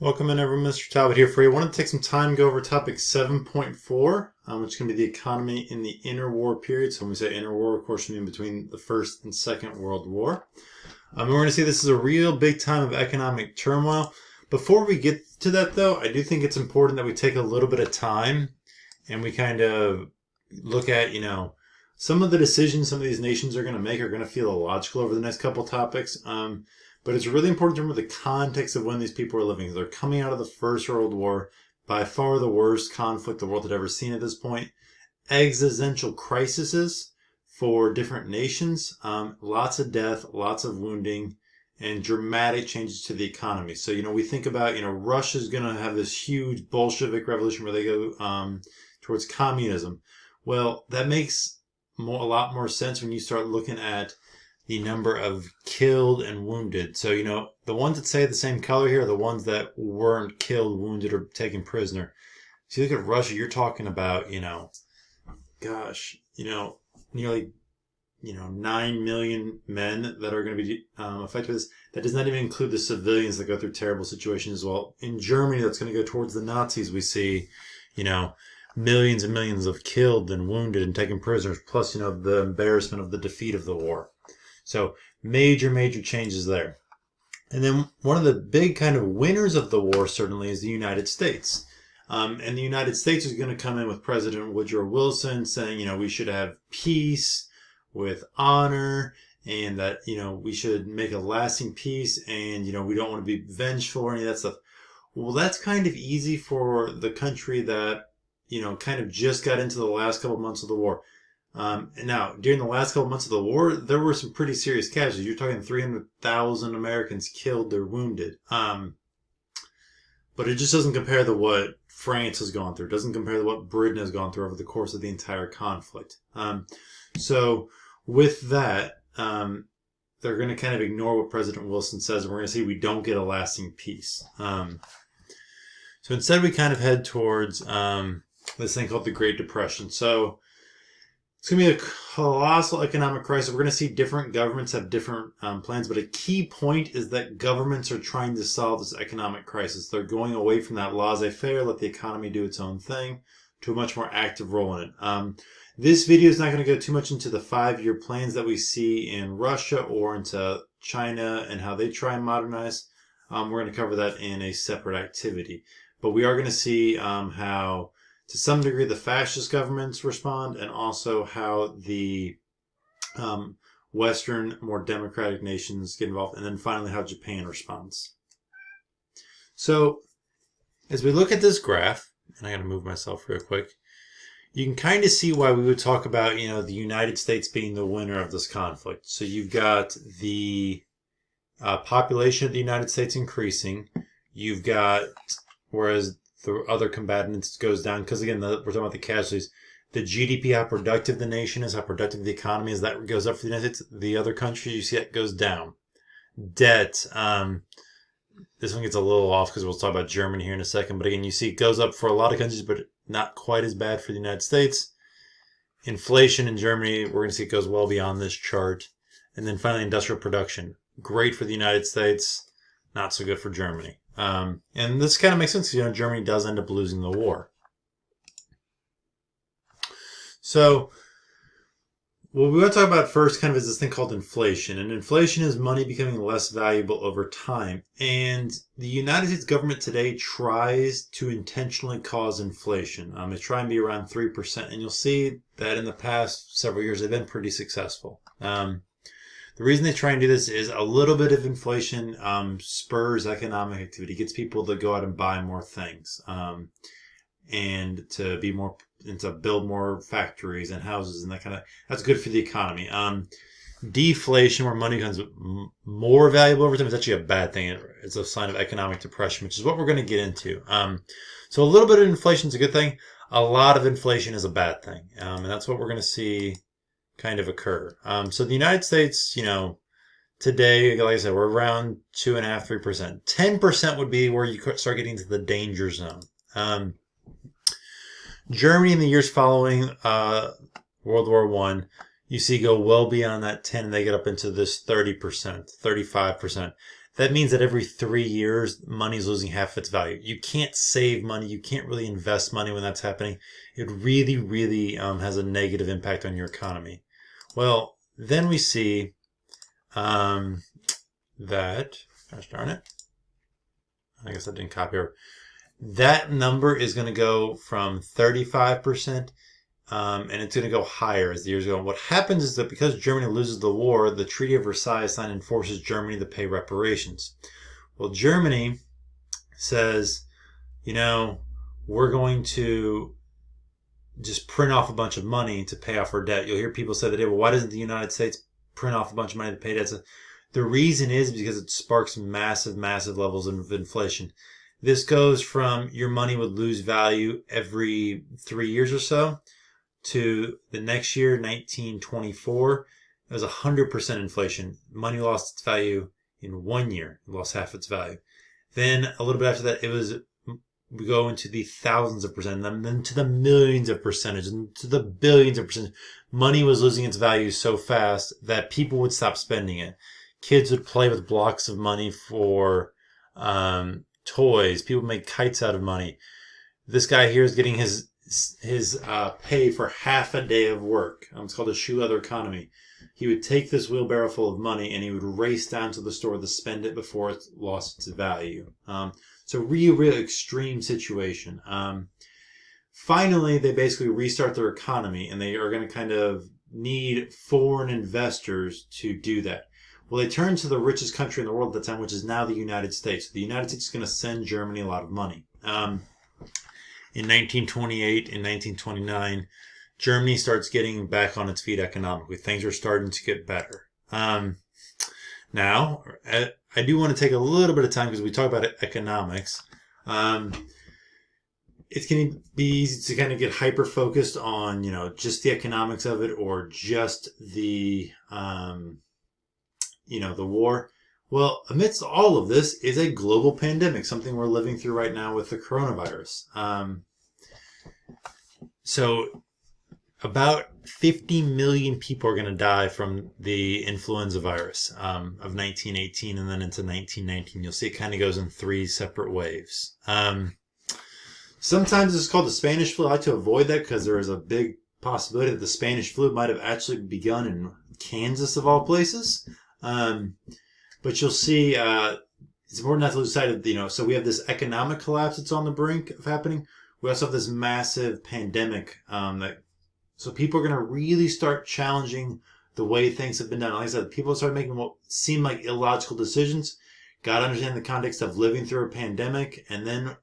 Welcome in everyone, Mr. Talbot here for you. I wanted to take some time to go over topic 7.4, which is going to be the economy in the interwar period. So when we say interwar, of course, we mean between the First and Second World War. And we're going to see this is a real big time of economic turmoil. Before we get to that, though, I do think it's important that we take a little bit of time and we kind of look at, some of the decisions some of these nations are going to make are going to feel illogical over the next couple topics. But it's really important to remember the context of when these people are living. They're coming out of the First World War, by far the worst conflict the world had ever seen at this point. Existential crises for different nations, lots of death, lots of wounding, and dramatic changes to the economy. So, we think about, Russia's going to have this huge Bolshevik revolution where they go towards communism. Well, that makes a lot more sense when you start looking at the number of killed and wounded. So, the ones that say the same color here are the ones that weren't killed, wounded, or taken prisoner. So you look at Russia, you're talking about, nearly, 9 million men that are going to be affected with this. That does not even include the civilians that go through terrible situations as well. In Germany, that's going to go towards the Nazis. We see, millions and millions of killed and wounded and taken prisoners, plus, the embarrassment of the defeat of the war. So major, major changes there. And then one of the big kind of winners of the war certainly is the United States. And the United States is going to come in with President Woodrow Wilson saying, we should have peace with honor and that, we should make a lasting peace and, we don't want to be vengeful or any of that stuff. Well, that's kind of easy for the country that, kind of just got into the last couple of months of the war. Now, during the last couple months of the war, there were some pretty serious casualties. You're talking 300,000 Americans killed or wounded. But it just doesn't compare to what France has gone through. It doesn't compare to what Britain has gone through over the course of the entire conflict. So with that, they're going to kind of ignore what President Wilson says, and we're going to see we don't get a lasting peace. So instead, we kind of head towards this thing called the Great Depression. So it's going to be a colossal economic crisis. We're going to see different governments have different plans, but a key point is that governments are trying to solve this economic crisis. They're going away from that laissez-faire, let the economy do its own thing, to a much more active role in it. This video is not going to go too much into the 5-year plans that we see in Russia or into China and how they try and modernize. We're going to cover that in a separate activity. But we are going to see how, to some degree, the fascist governments respond, and also how the Western, more democratic nations get involved, and then finally how Japan responds. So, as we look at this graph, and I got to move myself real quick, you can kind of see why we would talk about, the United States being the winner of this conflict. So you've got the population of the United States increasing. You've got, whereas the other combatants goes down, because again, we're talking about the casualties. The GDP, how productive the nation is, how productive the economy is, that goes up for the United States. The other countries, you see that goes down. Debt, this one gets a little off because we'll talk about Germany here in a second. But again, you see it goes up for a lot of countries, but not quite as bad for the United States. Inflation in Germany, we're going to see it goes well beyond this chart. And then finally, industrial production. Great for the United States, not so good for Germany. And this kind of makes sense because, Germany does end up losing the war. So, what we want to talk about first kind of is this thing called inflation. And inflation is money becoming less valuable over time. And the United States government today tries to intentionally cause inflation. They try and be around 3%. And you'll see that in the past several years, they've been pretty successful. The reason they try and do this is a little bit of inflation spurs economic activity, gets people to go out and buy more things, and to build more factories and houses and that kind of. That's good for the economy. Deflation, where money becomes more valuable over time, is actually a bad thing. It's a sign of economic depression, which is what we're going to get into. So a little bit of inflation is a good thing. A lot of inflation is a bad thing, and that's what we're going to see kind of occur. So the United States, today, like I said, we're around 2.5%, 3%. 10% would be where you start getting to the danger zone. Germany in the years following World War I, you see go well beyond that 10, and they get up into this 30%, 35%. that means that every 3 years, money is losing half its value. You can't save money. You can't really invest money when that's happening. It really, really has a negative impact on your economy. Well, then we see that, gosh darn it, I guess I didn't copy her. That number is going to go from 35%, and it's going to go higher as the years go on. What happens is that because Germany loses the war, the Treaty of Versailles signed and forces Germany to pay reparations. Well, Germany says, we're going to just print off a bunch of money to pay off our debt. You'll hear people say that, well, why doesn't the United States print off a bunch of money to pay debts? The reason is because it sparks massive, massive levels of inflation. This goes from your money would lose value every 3 years or so to the next year, 1924, it was 100% inflation. Money lost its value in 1 year. It lost half its value. Then a little bit after that, we go into the thousands of percent, and then to the millions of percentage, and to the billions of percent. Money was losing its value so fast that people would stop spending it. Kids would play with blocks of money for toys. People make kites out of money. This guy here is getting his pay for half a day of work. It's called a shoe leather economy. He would take this wheelbarrow full of money and he would race down to the store to spend it before it lost its value. So real extreme situation. Finally, they basically restart their economy and they are going to kind of need foreign investors to do that. Well, they turn to the richest country in the world at the time, which is now the United States. The United States is going to send Germany a lot of money. In 1928 and 1929, Germany starts getting back on its feet economically. Things are starting to get better. Now, I do want to take a little bit of time because we talk about economics. It's going to be easy to kind of get hyper-focused on, just the economics of it or just the, the war. Well, amidst all of this is a global pandemic, something we're living through right now with the coronavirus. So about 50 million people are going to die from the influenza virus of 1918 and then into 1919. You'll see it kind of goes in 3 separate waves. Sometimes it's called the Spanish flu. I like to avoid that because there is a big possibility that the Spanish flu might have actually begun in Kansas of all places. But you'll see it's important not to lose sight of, so we have this economic collapse that's on the brink of happening. We also have this massive pandemic so people are going to really start challenging the way things have been done. Like I said, people start making what seem like illogical decisions. Got to understand the context of living through a pandemic. And then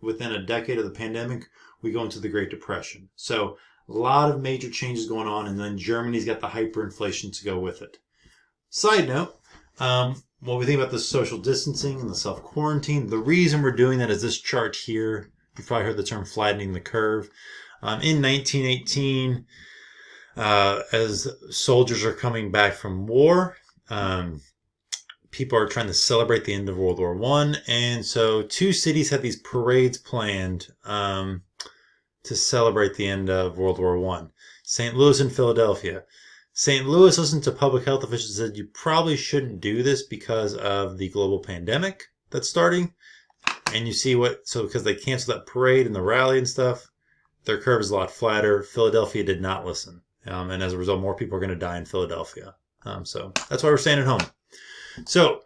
within a decade of the pandemic, we go into the Great Depression. So a lot of major changes going on. And then Germany's got the hyperinflation to go with it. Side note, when we think about the social distancing and the self-quarantine, the reason we're doing that is this chart here. You've probably heard the term flattening the curve. In 1918, as soldiers are coming back from war, people are trying to celebrate the end of World War I. And so 2 cities had these parades planned to celebrate the end of World War I. St. Louis and Philadelphia. St. Louis listened to public health officials and said you probably shouldn't do this because of the global pandemic that's starting. And you see because they canceled that parade and the rally and stuff, their curve is a lot flatter. Philadelphia did not listen. And as a result, more people are going to die in Philadelphia. So that's why we're staying at home. So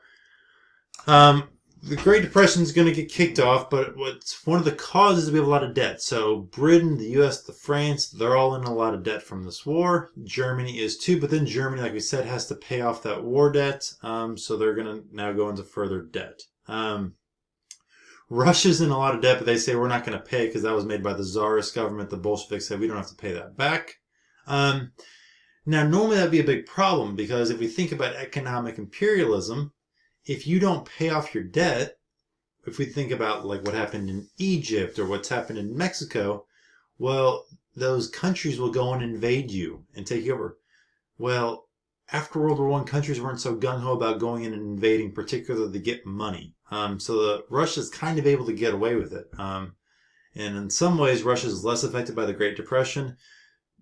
the Great Depression is going to get kicked off, but what's one of the causes is we have a lot of debt. So Britain, the U.S., France, they're all in a lot of debt from this war. Germany is too, but then Germany, like we said, has to pay off that war debt. So they're going to now go into further debt. Russia's in a lot of debt, but they say we're not going to pay because that was made by the Tsarist government. The Bolsheviks said we don't have to pay that back. Now, normally that'd be a big problem because if we think about economic imperialism, if you don't pay off your debt, if we think about like what happened in Egypt or what's happened in Mexico, well, those countries will go and invade you and take you over. Well, after World War I, countries weren't so gung-ho about going in and invading, particularly to get money. So Russia's kind of able to get away with it. And in some ways, Russia's less affected by the Great Depression.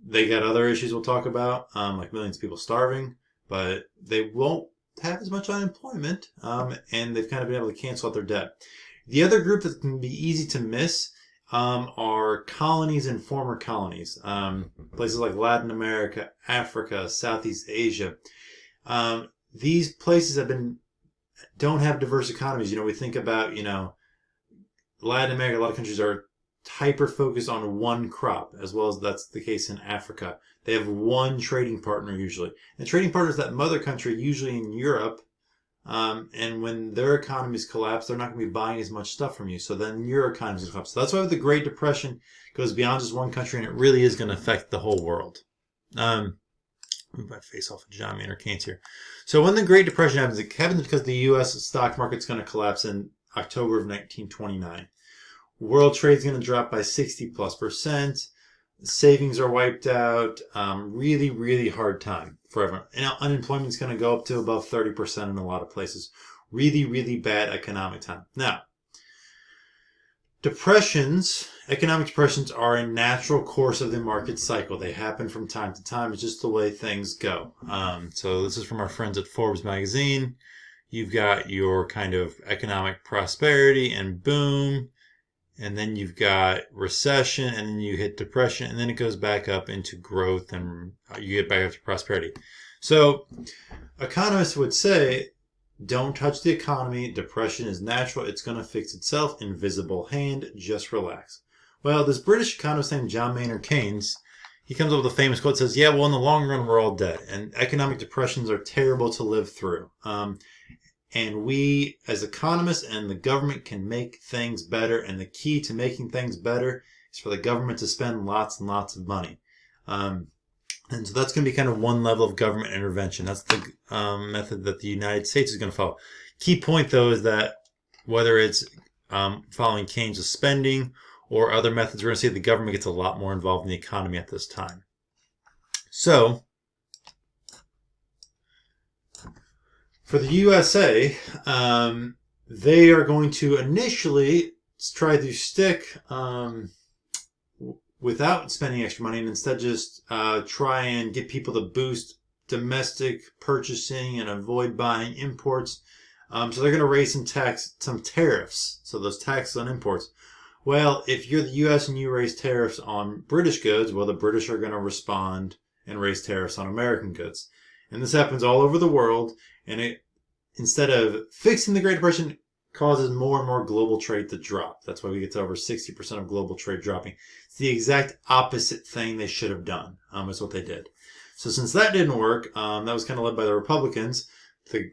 They got other issues we'll talk about, like millions of people starving, but they won't have as much unemployment, and they've kind of been able to cancel out their debt. The other group that can be easy to miss are colonies and former colonies, places like Latin America, Africa, Southeast Asia. These places don't have diverse economies. We think about, Latin America, a lot of countries are hyper-focused on one crop, as well as that's the case in Africa. They have one trading partner usually. And the trading partner is that mother country, usually in Europe. And when their economies collapse, they're not going to be buying as much stuff from you. So then your economies will collapse. So that's why the Great Depression goes beyond just one country, and it really is going to affect the whole world. Move my face off of John Maynard Keynes here. So when the Great Depression happens, it happens because the U.S. stock market's going to collapse in October of 1929. World trade's going to drop by 60+%. Savings are wiped out. Really, really hard time for everyone. And unemployment's going to go up to above 30% in a lot of places. Really, really bad economic time. Now, economic depressions are a natural course of the market cycle. They happen from time to time. It's just the way things go. So this is from our friends at Forbes magazine. You've got your kind of economic prosperity and boom. And then you've got recession, and then you hit depression, and then it goes back up into growth, and you get back up to prosperity. So economists would say, don't touch the economy. Depression is natural. It's going to fix itself. Invisible hand. Just relax. Well, this British economist named John Maynard Keynes, he comes up with a famous quote that says, yeah, well, in the long run, we're all dead. And economic depressions are terrible to live through. And we, as economists and the government, can make things better. And the key to making things better is for the government to spend lots and lots of money. And so that's going to be kind of one level of government intervention. That's the method that the United States is going to follow. Key point, though, is that whether it's following Keynes' spending or other methods, we're going to see the government gets a lot more involved in the economy at this time. So, for the USA, they are going to initially try to stick without spending extra money, and instead just try and get people to boost domestic purchasing and avoid buying imports. So they're going to raise some tariffs. So those taxes on imports. Well, if you're the U.S. and you raise tariffs on British goods, well, the British are going to respond and raise tariffs on American goods. And this happens all over the world. And it, instead of fixing the Great Depression, causes more and more global trade to drop. That's why we get to over 60% of global trade dropping. It's the exact opposite thing they should have done. Is what they did. So since that didn't work, that was kind of led by the Republicans. The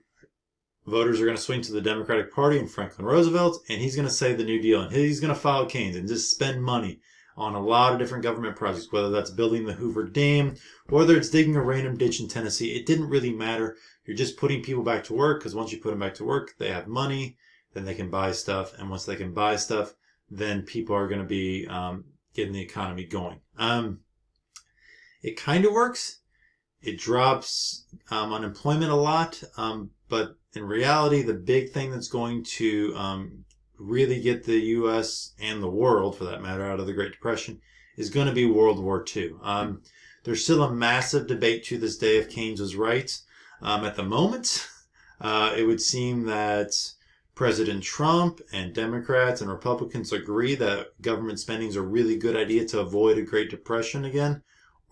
voters are going to swing to the Democratic Party and Franklin Roosevelt, and he's going to say the New Deal, and he's going to follow Keynes and just spend money on a lot of different government projects, whether that's building the Hoover Dam, whether it's digging a random ditch in Tennessee. It didn't really matter. You're just putting people back to work, because once you put them back to work, they have money, then they can buy stuff, and once they can buy stuff, then people are going to be getting the economy going. It kind of works. It drops unemployment a lot, but in reality, the big thing that's going to really get the U.S. and the world, for that matter, out of the Great Depression is going to be World War II. There's still a massive debate to this day if Keynes was right. At the moment, it would seem that President Trump and Democrats and Republicans agree that government spending is a really good idea to avoid a Great Depression again,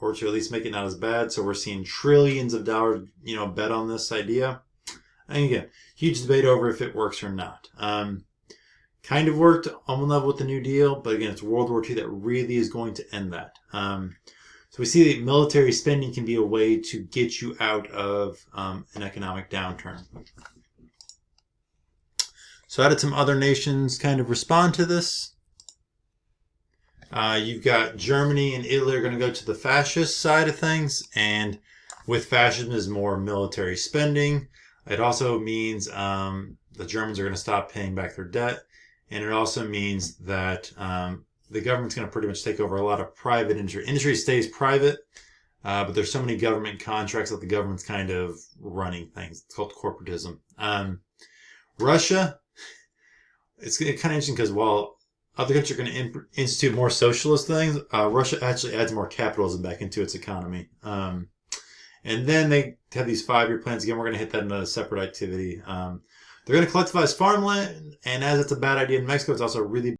or to at least make it not as bad. So we're seeing trillions of dollars, bet on this idea. And again, huge debate over if it works or not. Kind of worked on one level with the New Deal, but again, it's World War II that really is going to end that. So we see that military spending can be a way to get you out of an economic downturn. So how did some other nations kind of respond to this? You've got Germany and Italy are going to go to the fascist side of things, and with fascism is more military spending. It also means the Germans are going to stop paying back their debt, and it also means that the government's going to pretty much take over a lot of private industry. Industry stays private, but there's so many government contracts that the government's kind of running things. It's called corporatism. Russia, it's kind of interesting because while other countries are going to institute more socialist things, Russia actually adds more capitalism back into its economy. And And then they have these 5-year plans. Again, we're going to hit that in a separate activity. They're going to collectivize farmland, and as it's a bad idea in Mexico, it's also a really